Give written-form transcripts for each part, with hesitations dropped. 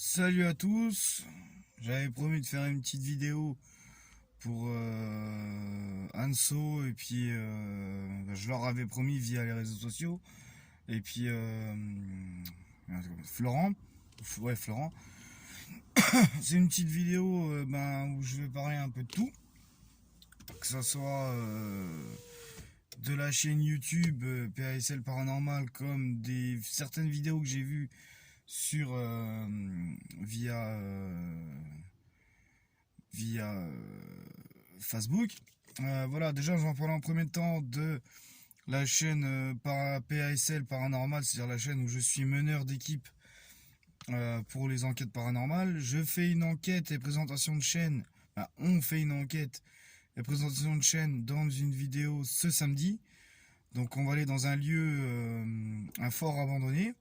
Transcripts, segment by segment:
Salut à tous, j'avais promis de faire une petite vidéo pour Anso et puis je leur avais promis via les réseaux sociaux et puis Florent, ouais Florent, c'est une petite vidéo où je vais parler un peu de tout, que ça soit de la chaîne YouTube PASL Paranormal comme des certaines vidéos que j'ai vues sur via via Facebook. Voilà, déjà, je vais en parler en premier temps de la chaîne PASL Paranormal, c'est-à-dire la chaîne où je suis meneur d'équipe pour les enquêtes paranormales. Je fais une enquête et présentation de chaîne. On fait une enquête et présentation de chaîne dans une vidéo ce samedi. Donc, on va aller dans un lieu, un fort abandonné,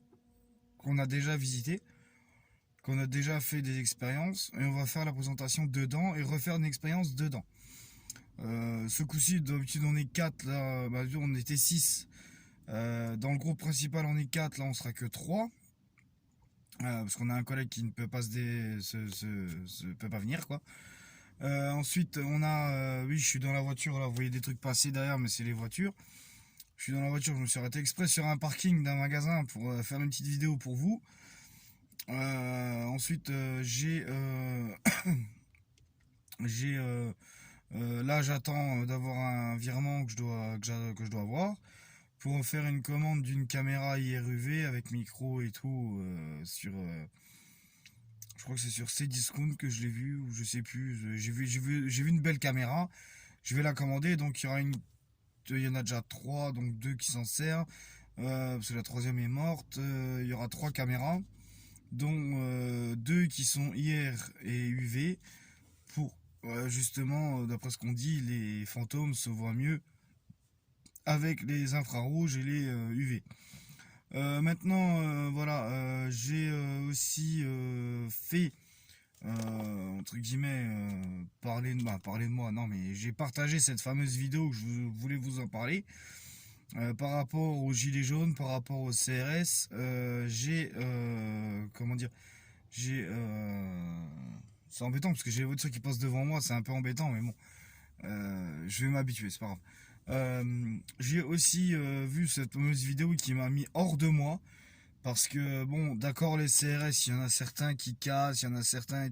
qu'on a déjà visité, qu'on a déjà fait des expériences, et on va faire la présentation dedans et refaire une expérience dedans. Ce coup-ci, d'habitude, on est 4, là, on était 6. Dans le groupe principal, on est 4, là, on sera que 3. Parce qu'on a un collègue qui ne peut pas peut pas venir, quoi. Ensuite, on a, oui, je suis dans la voiture, là, vous voyez des trucs passer derrière, mais c'est les voitures. Je suis dans la voiture, je me suis arrêté exprès sur un parking d'un magasin pour faire une petite vidéo pour vous. Ensuite, là, j'attends d'avoir un virement que je dois avoir pour faire une commande d'une caméra IRUV avec micro et tout je crois que c'est sur Cdiscount que je l'ai vu ou je sais plus. J'ai vu une belle caméra. Je vais la commander, donc il y en a déjà 3, donc 2 qui s'en servent parce que la troisième est morte. Il y aura 3 caméras, dont 2 qui sont IR et UV pour justement, d'après ce qu'on dit, les fantômes se voient mieux avec les infrarouges et les UV. Maintenant, voilà, j'ai aussi fait, entre guillemets, parler de moi, non, mais j'ai partagé cette fameuse vidéo que je voulais vous en parler. Par rapport aux gilets jaunes, par rapport au CRS, comment dire, j'ai, c'est embêtant parce que j'ai les voitures qui passent devant moi, c'est un peu embêtant, mais bon, je vais m'habituer, c'est pas grave. J'ai aussi vu cette fameuse vidéo qui m'a mis hors de moi. Parce que, bon, d'accord, les CRS, il y en a certains qui cassent, il y en a certains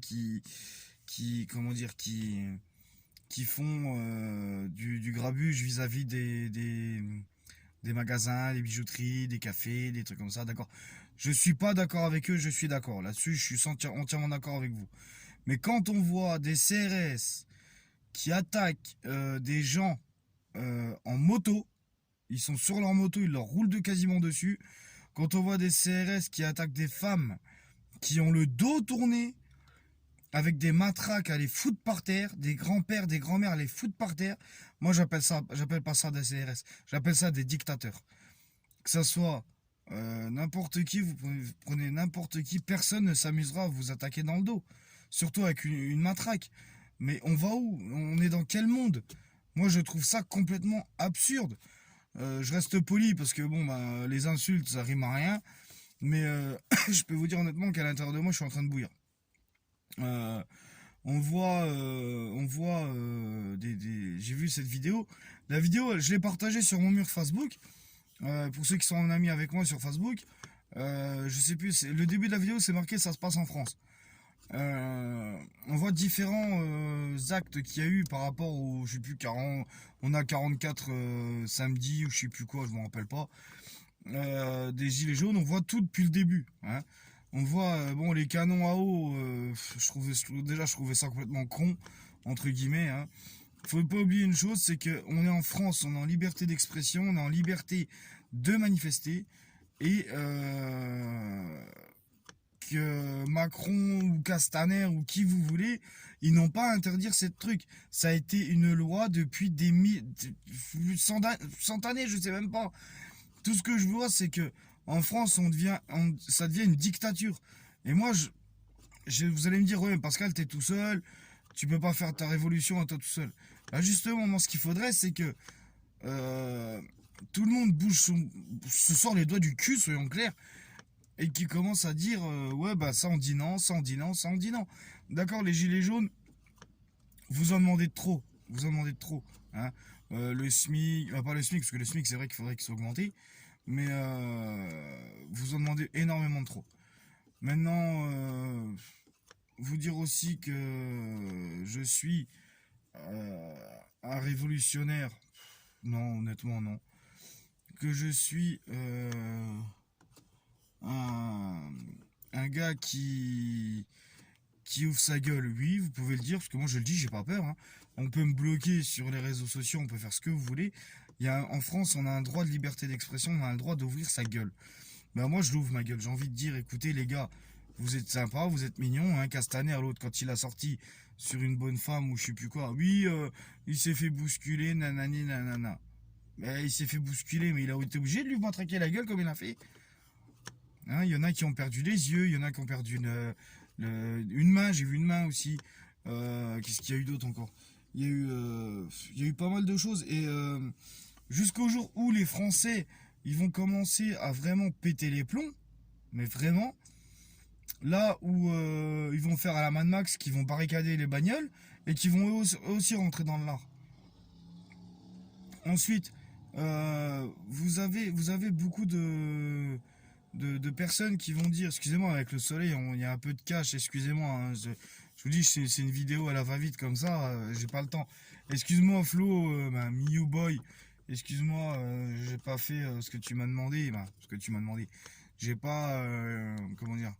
comment dire, qui font du grabuge vis-à-vis des magasins, des bijouteries, des cafés, des trucs comme ça, d'accord. Je suis pas d'accord avec eux, je suis d'accord. Là-dessus, je suis entièrement d'accord avec vous. Mais quand on voit des CRS qui attaquent des gens en moto, ils sont sur leur moto, ils leur roulent de quasiment dessus. Quand on voit des CRS qui attaquent des femmes qui ont le dos tourné avec des matraques à les foutre par terre, des grands-pères, des grands-mères à les foutre par terre, moi j'appelle pas ça des CRS, j'appelle ça des dictateurs. Que ça soit n'importe qui, vous prenez n'importe qui, personne ne s'amusera à vous attaquer dans le dos. Surtout avec une matraque. Mais on va où? On est dans quel monde? Moi je trouve ça complètement absurde. Je reste poli parce que bon, les insultes ça rime à rien. Mais je peux vous dire honnêtement qu'à l'intérieur de moi, je suis en train de bouillir. Euh, J'ai vu cette vidéo. La vidéo, je l'ai partagée sur mon mur Facebook. Pour ceux qui sont en ami avec moi sur Facebook, je sais plus. Le début de la vidéo, c'est marqué ça se passe en France. On voit différents actes qu'il y a eu par rapport au, je sais plus, 40, on a 44 samedi ou je sais plus quoi, je me rappelle pas. Des gilets jaunes, on voit tout depuis le début, hein. On voit bon les canons à eau, je trouvais ça complètement con entre guillemets, hein. Faut pas oublier une chose, c'est que on est en France, on est en liberté d'expression, on est en liberté de manifester et que Macron ou Castaner ou qui vous voulez, ils n'ont pas à interdire cette truc. Ça a été une loi depuis cent années, je sais même pas. Tout ce que je vois, c'est que en France, ça devient une dictature. Et moi, vous allez me dire, ouais, Pascal, t'es tout seul, tu peux pas faire ta révolution à toi tout seul. Là, justement, moi, ce qu'il faudrait, c'est que euh, tout le monde se sort les doigts du cul, soyons clairs, et qui commence à dire ouais bah ça on dit non, ça on dit non, ça on dit non. D'accord, les gilets jaunes, vous en demandez de trop, vous en demandez de trop. Hein. Le SMIC, pas le SMIC parce que le SMIC c'est vrai qu'il faudrait qu'il soit augmenté, mais vous en demandez énormément de trop. Maintenant, vous dire aussi que je suis un révolutionnaire, non honnêtement non. Que je suis un, un gars qui ouvre sa gueule, oui, vous pouvez le dire, parce que moi je le dis, j'ai pas peur. Hein. On peut me bloquer sur les réseaux sociaux, on peut faire ce que vous voulez. En France, on a un droit de liberté d'expression, on a le droit d'ouvrir sa gueule. Ben moi, je l'ouvre ma gueule. J'ai envie de dire, écoutez les gars, vous êtes sympas, vous êtes mignons. Hein. Castaner, l'autre, quand il a sorti sur une bonne femme ou je sais plus quoi, oui, il s'est fait bousculer, nanani, nanana. Mais il s'est fait bousculer, mais il a été obligé de lui matraquer la gueule comme il a fait. Hein, il y en a qui ont perdu les yeux, il y en a qui ont perdu une main, j'ai vu une main aussi. Qu'est-ce qu'il y a eu d'autre encore? Il y a eu pas mal de choses. Et jusqu'au jour où les Français ils vont commencer à vraiment péter les plombs, mais vraiment, là où ils vont faire à la Mad Max, qui vont barricader les bagnoles et qui vont aussi rentrer dans l'art. Ensuite, vous avez beaucoup de personnes qui vont dire, excusez-moi, avec le soleil, il y a un peu de cash, excusez-moi, hein, je vous dis, c'est une vidéo à la va-vite comme ça, j'ai pas le temps. Excuse-moi Flo, Miu Boy, excuse-moi, j'ai pas fait ce que tu m'as demandé, ce que tu m'as demandé. J'ai pas, comment dire,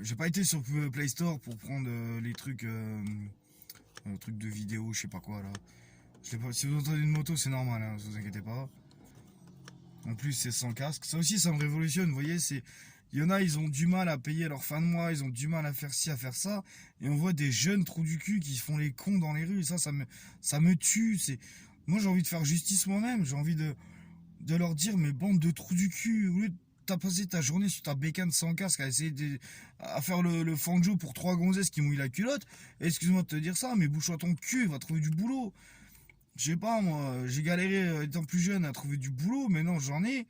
j'ai pas été sur Play Store pour prendre les trucs de vidéo, je sais pas quoi là. Je sais pas, si vous entendez une moto, c'est normal, hein, vous inquiétez pas. En plus, c'est sans casque. Ça aussi, ça me révolutionne. Vous voyez, il y en a, ils ont du mal à payer leur fin de mois, ils ont du mal à faire ci, à faire ça. Et on voit des jeunes trous du cul qui font les cons dans les rues. Ça me tue. Moi, j'ai envie de faire justice moi-même. J'ai envie de leur dire, mais bande de trous du cul, au lieu de t'as passé ta journée sur ta bécane sans casque à essayer à faire le fanjo pour 3 gonzesses qui mouillent la culotte. Excuse-moi de te dire ça, mais bouge-toi ton cul, va trouver du boulot. Je sais pas, moi, j'ai galéré étant plus jeune à trouver du boulot, mais non, j'en ai.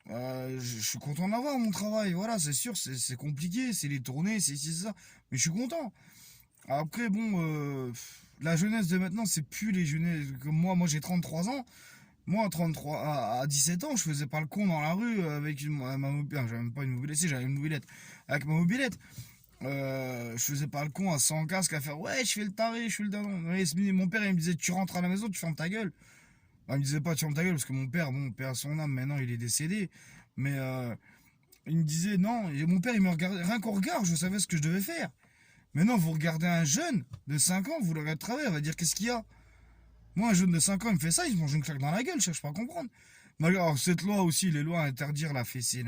Je suis content d'avoir mon travail, voilà, c'est sûr, c'est compliqué, c'est les tournées, c'est ça, mais je suis content. Après, bon, la jeunesse de maintenant, c'est plus les jeunesses comme moi. Moi, j'ai 33 ans. Moi, à 17 ans, je faisais pas le con dans la rue avec ma mobilette. J'avais même pas une mobilette, si j'avais une mobilette. Avec ma mobilette. Je faisais pas le con à 100 casques à faire ouais, je fais le taré, je fais le daron. Mon père, il me disait tu rentres à la maison, tu fermes ta gueule. Il me disait pas tu fermes ta gueule parce que mon père, bon, père à son âme, maintenant il est décédé. Mais il me disait non, et mon père, il me regardait, rien qu'au regard, je savais ce que je devais faire. Maintenant, vous regardez un jeune de 5 ans, vous le regardez de travers, il va dire qu'est-ce qu'il y a. Moi, un jeune de 5 ans, il me fait ça, il se mange une claque dans la gueule, je cherche pas à comprendre. Mais alors, cette loi aussi, les lois à interdire la fessée,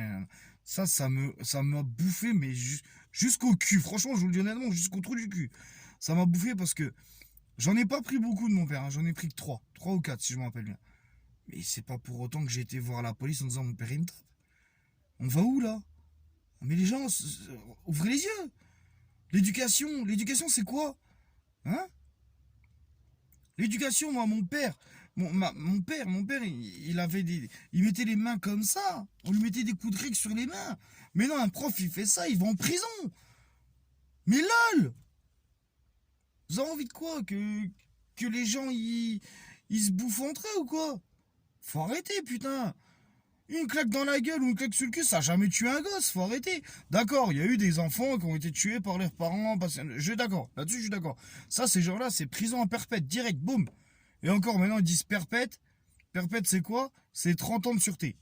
ça m'a bouffé, mais jusqu'au cul. Franchement, je vous le dis honnêtement, jusqu'au trou du cul. Ça m'a bouffé parce que j'en ai pas pris beaucoup de mon père, hein, j'en ai pris que 3 ou 4 si je me rappelle bien. Mais c'est pas pour autant que j'ai été voir la police en disant mon père il me tape. On va où là? Mais les gens, ouvrez les yeux. L'éducation c'est quoi? Hein? L'éducation, moi, mon père, il avait il mettait les mains comme ça. On lui mettait des coups de règle sur les mains. Mais non, un prof, il fait ça, il va en prison. Mais lol! Vous avez envie de quoi? Que les gens, ils se bouffent entre eux ou quoi? Faut arrêter, putain! Une claque dans la gueule ou une claque sur le cul, ça a jamais tué un gosse, faut arrêter. D'accord, il y a eu des enfants qui ont été tués par leurs parents. Je suis d'accord, là-dessus je suis d'accord. Ça, ces gens-là, c'est prison à perpète, direct, boum. Et encore, maintenant, ils disent perpète. Perpète, c'est quoi? C'est 30 ans de sûreté.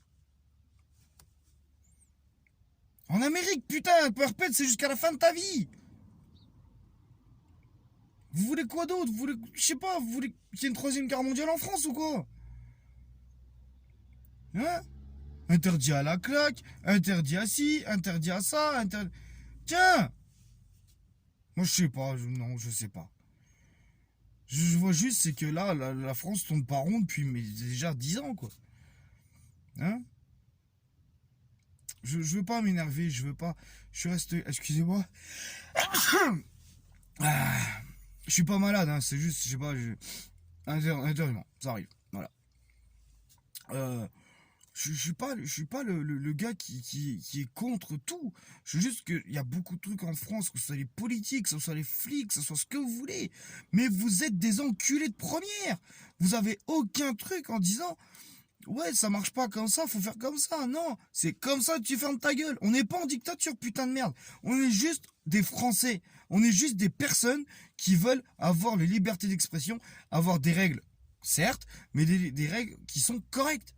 En Amérique, putain, perpète, c'est jusqu'à la fin de ta vie. Vous voulez quoi d'autre? Vous voulez, je sais pas, vous voulez qu'il y ait une troisième guerre mondiale en France ou quoi? Hein? Interdit à la claque, interdit à ci, interdit à ça, interdit... Tiens! Moi, je sais pas, non, je sais pas. Je vois juste, c'est que là, la France tourne pas rond depuis mais déjà 10 ans, quoi. Hein? Je veux pas m'énerver, je veux pas. Je suis resté. Excusez-moi. Ah, je suis pas malade, hein, c'est juste, je sais pas. Intérieurement, ça arrive. Voilà. Je suis pas le gars qui est contre tout. Je veux juste qu'il y a beaucoup de trucs en France, que ce soit les politiques, que ce soit les flics, que ce soit ce que vous voulez. Mais vous êtes des enculés de première. Vous avez aucun truc en disant, ouais, ça marche pas comme ça, faut faire comme ça. Non, c'est comme ça que tu fermes ta gueule. On n'est pas en dictature, putain de merde. On est juste des Français. On est juste des personnes qui veulent avoir les libertés d'expression, avoir des règles, certes, mais des règles qui sont correctes.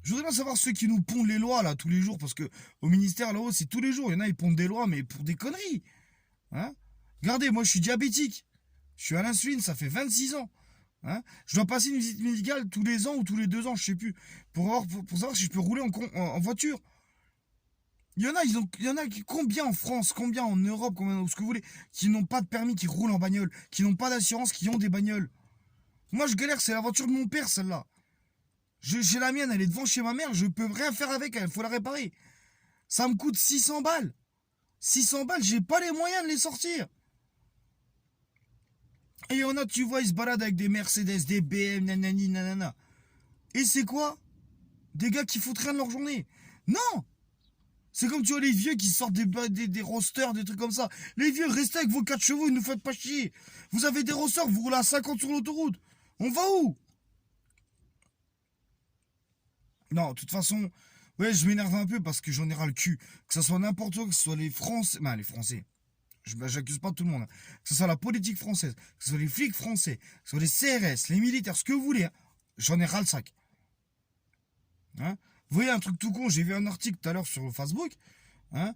Je voudrais bien savoir ceux qui nous pondent les lois là tous les jours, parce que au ministère là-haut c'est tous les jours. Il y en a ils pondent des lois mais pour des conneries. Hein. Regardez, moi je suis diabétique. Je suis à l'insuline, ça fait 26 ans. Hein. Je dois passer une visite médicale tous les ans ou tous les 2 ans, je sais plus, pour savoir si je peux rouler en voiture. Il y en a qui, combien en France, combien en Europe, combien ce que vous voulez, qui n'ont pas de permis, qui roulent en bagnole, qui n'ont pas d'assurance, qui ont des bagnoles. Moi je galère, c'est la voiture de mon père celle-là. J'ai la mienne, elle est devant chez ma mère, je peux rien faire avec elle, faut la réparer. Ça me coûte 600 balles. 600 balles, j'ai pas les moyens de les sortir. Et il y en a, tu vois, ils se baladent avec des Mercedes, des BM, nanani, nanana. Et c'est quoi? Des gars qui foutent rien de leur journée. Non. C'est comme tu vois les vieux qui sortent des rosters, des trucs comme ça. Les vieux, restez avec vos 4 chevaux, ne nous faites pas chier. Vous avez des rosters, vous roulez à 50 sur l'autoroute. On va où? Non, de toute façon, ouais, je m'énerve un peu parce que j'en ai ras le cul. Que ce soit n'importe quoi, que ce soit les Français. Ben, les Français. J'accuse pas tout le monde. Hein. Que ce soit la politique française, que ce soit les flics français, que ce soit les CRS, les militaires, ce que vous voulez. Hein. J'en ai ras le sac. Hein. Vous voyez un truc tout con, j'ai vu un article tout à l'heure sur Facebook. Hein,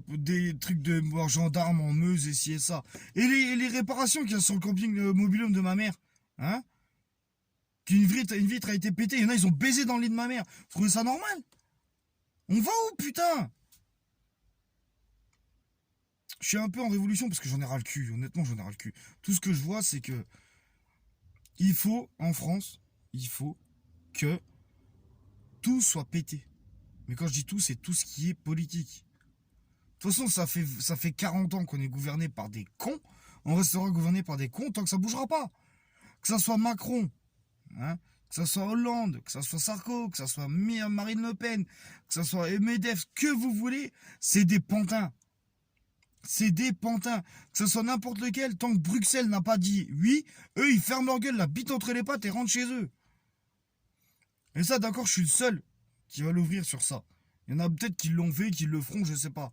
des trucs de gendarmes en Meuse et ci et ça. Et les réparations qu'il y a sur le camping mobilhome de ma mère. Hein, une vitre a été pétée. Il y en a, ils ont baisé dans le lit de ma mère. Vous trouvez ça normal? On va où, putain? Je suis un peu en révolution parce que j'en ai ras le cul. Honnêtement, j'en ai ras le cul. Tout ce que je vois, c'est que il faut, en France, il faut que tout soit pété. Mais quand je dis tout, c'est tout ce qui est politique. De toute façon, ça fait 40 ans qu'on est gouverné par des cons. On restera gouverné par des cons tant que ça bougera pas. Que ça soit Macron, hein, que ça soit Hollande, que ça soit Sarko, que ça soit Marine Le Pen, que ça soit Medef, que vous voulez, c'est des pantins. C'est des pantins. Que ce soit n'importe lequel, tant que Bruxelles n'a pas dit oui, eux ils ferment leur gueule, la bite entre les pattes et rentrent chez eux. Et ça, d'accord, je suis le seul qui va l'ouvrir sur ça. Il y en a peut-être qui l'ont fait, qui le feront, je sais pas.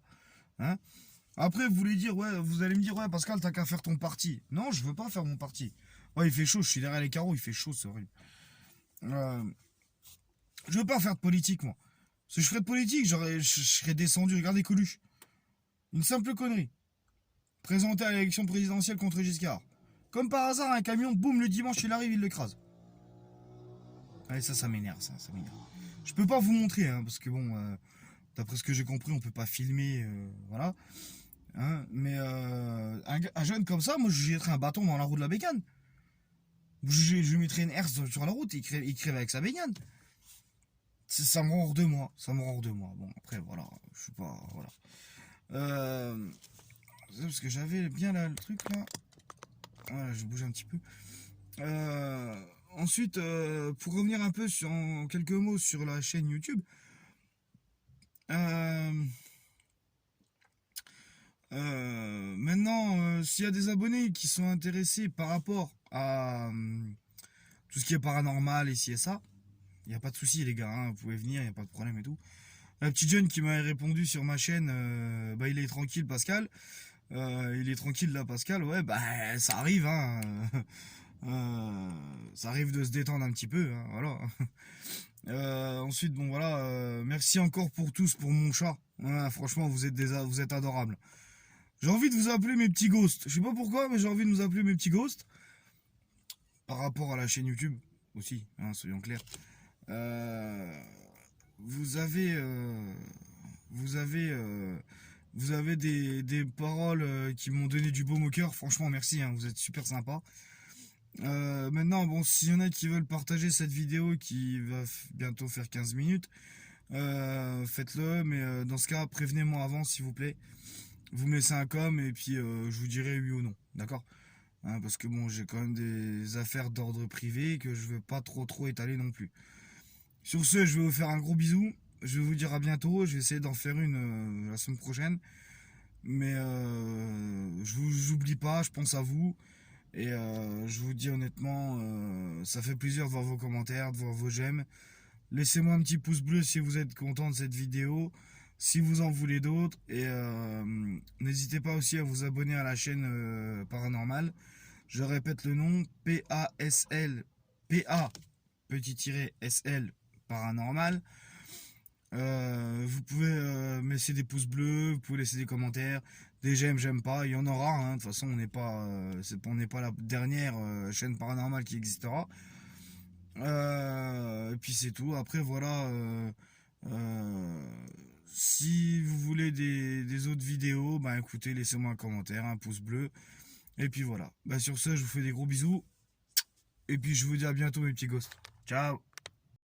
Hein. Après, vous allez me dire, ouais, Pascal, t'as qu'à faire ton parti. Non, je veux pas faire mon parti. Ouais, il fait chaud, je suis derrière les carreaux, il fait chaud, c'est horrible. Euh, je veux pas faire de politique, moi. Si je ferais de politique, je serais descendu, regardez Coluche. Une simple connerie. Présenté à l'élection présidentielle contre Giscard. Comme par hasard, un camion, boum, le dimanche, il arrive, il l'écrase. Allez, ça m'énerve, ça m'énerve. Je peux pas vous montrer, hein, parce que bon, d'après ce que j'ai compris, on peut pas filmer, voilà. Hein, mais un jeune comme ça, moi, je lui jetterais un bâton dans la roue de la bécane. Je lui mettrais une herse sur la route et il crève avec sa bécane. Ça me rend hors de moi, ça me rend hors de moi. Bon, après, voilà, je suis pas, voilà. Parce que j'avais bien là, le truc là. Voilà, je bouge un petit peu. Ensuite, pour revenir un peu en quelques mots sur la chaîne YouTube, maintenant, s'il y a des abonnés qui sont intéressés par rapport à tout ce qui est paranormal et ci et ça, il n'y a pas de souci les gars, hein, vous pouvez venir, il n'y a pas de problème et tout. La petite jeune qui m'avait répondu sur ma chaîne, bah il est tranquille Pascal, il est tranquille là Pascal, ouais bah ça arrive, hein. Ça arrive de se détendre un petit peu, hein, voilà. Ensuite, bon voilà, merci encore pour tous pour mon chat. Ouais, franchement, vous êtes adorables. J'ai envie de vous appeler mes petits ghosts. Je sais pas pourquoi, mais j'ai envie de vous appeler mes petits ghosts. Par rapport à la chaîne YouTube aussi, hein, soyons clairs. Vous avez, vous avez, vous avez des paroles qui m'ont donné du baume au cœur. Franchement, merci, hein, vous êtes super sympa. Maintenant, bon, s'il y en a qui veulent partager cette vidéo qui va bientôt faire 15 minutes, faites-le, mais dans ce cas, prévenez-moi avant, s'il vous plaît. Vous me laissez un com et puis je vous dirai oui ou non, d'accord, hein, parce que bon, j'ai quand même des affaires d'ordre privé que je veux pas trop étaler non plus. Sur ce, je vais vous faire un gros bisou. Je vais vous dire à bientôt. Je vais essayer d'en faire une la semaine prochaine. Mais je vous oublie pas, je pense à vous. Et je vous dis honnêtement, ça fait plaisir de voir vos commentaires, de voir vos j'aime. Laissez-moi un petit pouce bleu si vous êtes content de cette vidéo, si vous en voulez d'autres. Et n'hésitez pas aussi à vous abonner à la chaîne Paranormal. Je répète le nom, PASL, PA, petit tiret SL, Paranormal. Vous pouvez me laisser des pouces bleus, vous pouvez laisser des commentaires, des j'aime, j'aime pas, il y en aura, hein. De toute façon on n'est pas la dernière chaîne paranormale qui existera. Et puis c'est tout, après voilà, euh, si vous voulez des autres vidéos, bah écoutez, laissez-moi un commentaire, un pouce bleu, et puis voilà. Bah sur ce, je vous fais des gros bisous, et puis je vous dis à bientôt mes petits ghosts. Ciao.